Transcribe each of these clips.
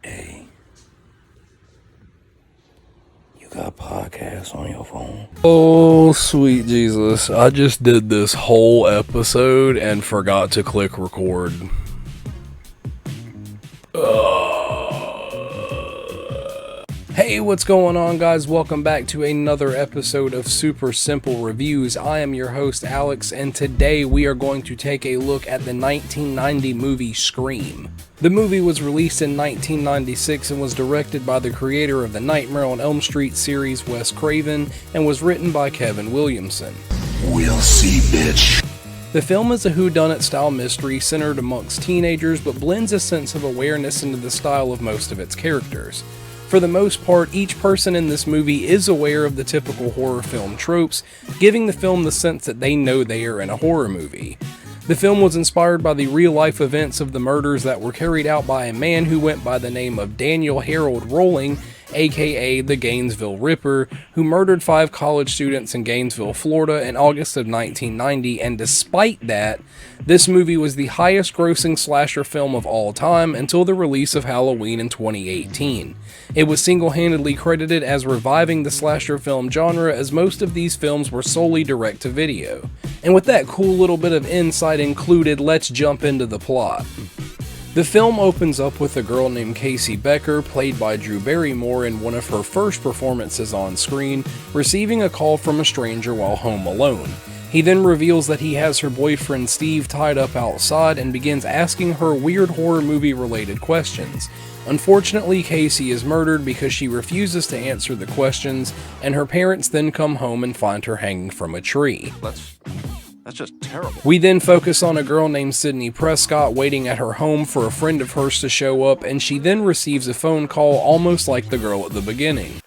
Hey, you got podcasts on your phone? Oh, sweet Jesus. I just did this whole episode and forgot to click record. Hey, what's going on, guys? Welcome back to another episode of Super Simple Reviews. I am your host, Alex, and today we are going to take a look at the 1990 movie Scream. The movie was released in 1996 and was directed by the creator of the Nightmare on Elm Street series, Wes Craven, and was written by Kevin Williamson. We'll see, bitch. The film is a whodunit-style mystery centered amongst teenagers, but blends a sense of awareness into the style of most of its characters. For the most part, each person in this movie is aware of the typical horror film tropes, giving the film the sense that they know they are in a horror movie. The film was inspired by the real-life events of the murders that were carried out by a man who went by the name of Daniel Harold Rolling, aka the Gainesville Ripper, who murdered 5 college students in Gainesville, Florida in August of 1990, and despite that, this movie was the highest grossing slasher film of all time until the release of Halloween in 2018. It was single-handedly credited as reviving the slasher film genre, as most of these films were solely direct-to-video. And with that cool little bit of insight included, let's jump into the plot. The film opens up with a girl named Casey Becker, played by Drew Barrymore in one of her first performances on screen, receiving a call from a stranger while home alone. He then reveals that he has her boyfriend Steve tied up outside and begins asking her weird horror movie related questions. Unfortunately, Casey is murdered because she refuses to answer the questions, and her parents then come home and find her hanging from a tree. That's just terrible. We then focus on a girl named Sydney Prescott waiting at her home for a friend of hers to show up, and she then receives a phone call almost like the girl at the beginning.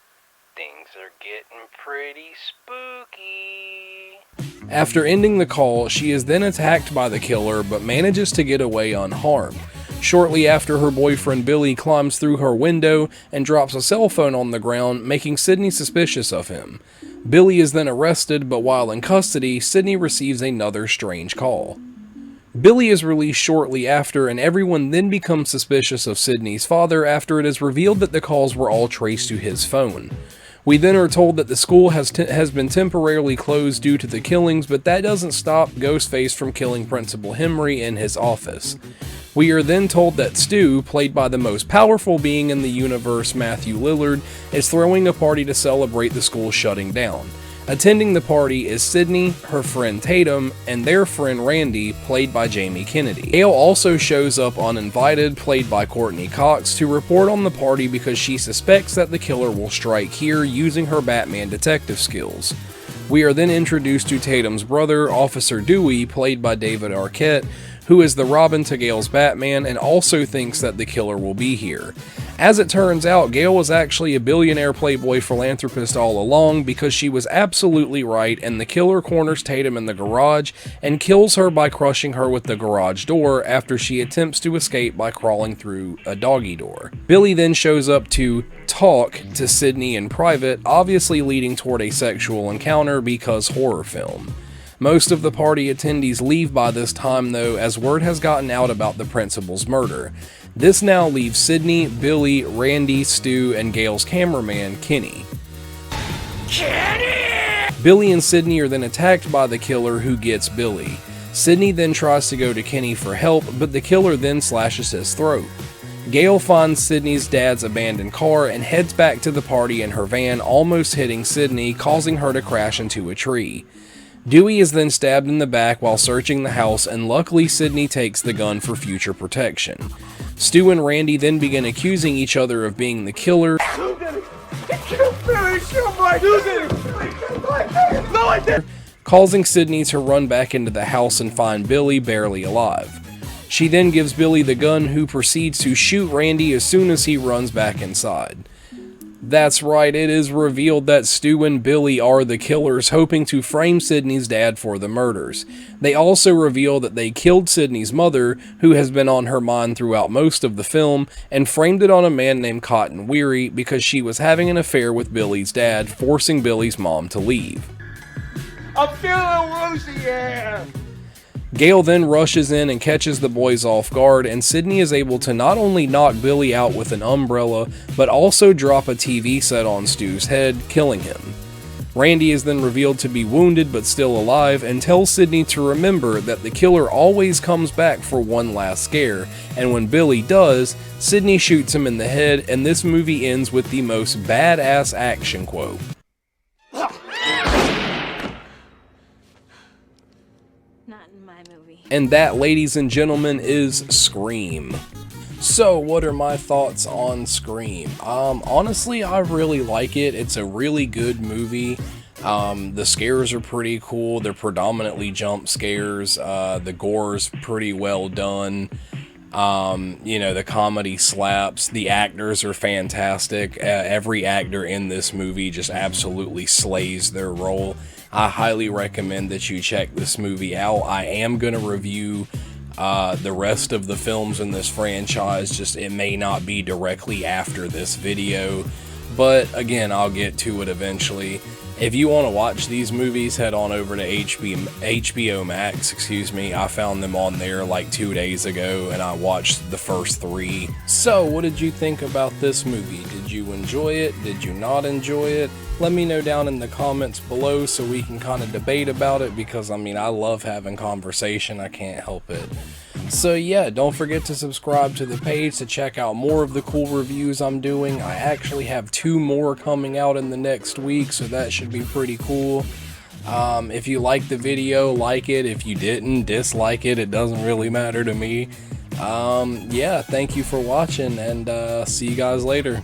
Things are getting pretty spooky. After ending the call, she is then attacked by the killer but manages to get away unharmed. Shortly after, her boyfriend Billy climbs through her window and drops a cell phone on the ground, making Sydney suspicious of him. Billy is then arrested, but while in custody, Sydney receives another strange call. Billy is released shortly after, and everyone then becomes suspicious of Sydney's father after it is revealed that the calls were all traced to his phone. We then are told that the school has been temporarily closed due to the killings, but that doesn't stop Ghostface from killing Principal Henry in his office. We are then told that Stu, played by the most powerful being in the universe, Matthew Lillard, is throwing a party to celebrate the school shutting down. Attending the party is Sydney, her friend Tatum, and their friend Randy, played by Jamie Kennedy. Gail also shows up uninvited, played by Courtney Cox, to report on the party because she suspects that the killer will strike here using her Batman detective skills. We are then introduced to Tatum's brother, Officer Dewey, played by David Arquette, who is the Robin to Gail's Batman and also thinks that the killer will be here. As it turns out, Gail was actually a billionaire playboy philanthropist all along because she was absolutely right, and the killer corners Tatum in the garage and kills her by crushing her with the garage door after she attempts to escape by crawling through a doggy door. Billy then shows up to talk to Sydney in private, obviously leading toward a sexual encounter because horror film. Most of the party attendees leave by this time though, as word has gotten out about the principal's murder. This now leaves Sydney, Billy, Randy, Stu, and Gail's cameraman, Kenny. Billy and Sydney are then attacked by the killer, who gets Billy. Sydney then tries to go to Kenny for help, but the killer then slashes his throat. Gail finds Sydney's dad's abandoned car and heads back to the party in her van, almost hitting Sydney, causing her to crash into a tree. Dewey is then stabbed in the back while searching the house, and luckily Sydney takes the gun for future protection. Stu and Randy then begin accusing each other of being the killer, causing Sydney to run back into the house and find Billy barely alive. She then gives Billy the gun, who proceeds to shoot Randy as soon as he runs back inside. That's right, it is revealed that Stu and Billy are the killers, hoping to frame Sydney's dad for the murders. They also reveal that they killed Sydney's mother, who has been on her mind throughout most of the film, and framed it on a man named Cotton Weary because she was having an affair with Billy's dad, forcing Billy's mom to leave. I'm feeling woozy, yeah! Gail then rushes in and catches the boys off guard, and Sydney is able to not only knock Billy out with an umbrella, but also drop a TV set on Stu's head, killing him. Randy is then revealed to be wounded but still alive, and tells Sydney to remember that the killer always comes back for one last scare, and when Billy does, Sydney shoots him in the head, and this movie ends with the most badass action quote. Not in my movie. And that, ladies and gentlemen, is Scream. So, what are my thoughts on Scream? Honestly, I really like it. It's a really good movie. The scares are pretty cool. They're predominantly jump scares. The gore's pretty well done. The comedy slaps. The actors are fantastic. Every actor in this movie just absolutely slays their role. I highly recommend that you check this movie out. I am going to review the rest of the films in this franchise, just it may not be directly after this video, but again, I'll get to it eventually. If you want to watch these movies, head on over to HBO Max, I found them on there like 2 days ago, and I watched the first 3. So, what did you think about this movie? Did you enjoy it? Did you not enjoy it? Let me know down in the comments below so we can kind of debate about it, because I love having conversation, I can't help it. So yeah, don't forget to subscribe to the page to check out more of the cool reviews I'm doing. I actually have 2 more coming out in the next week, so that should be pretty cool. If you liked the video, like it. If you didn't, dislike it. It doesn't really matter to me. Yeah, thank you for watching, and see you guys later.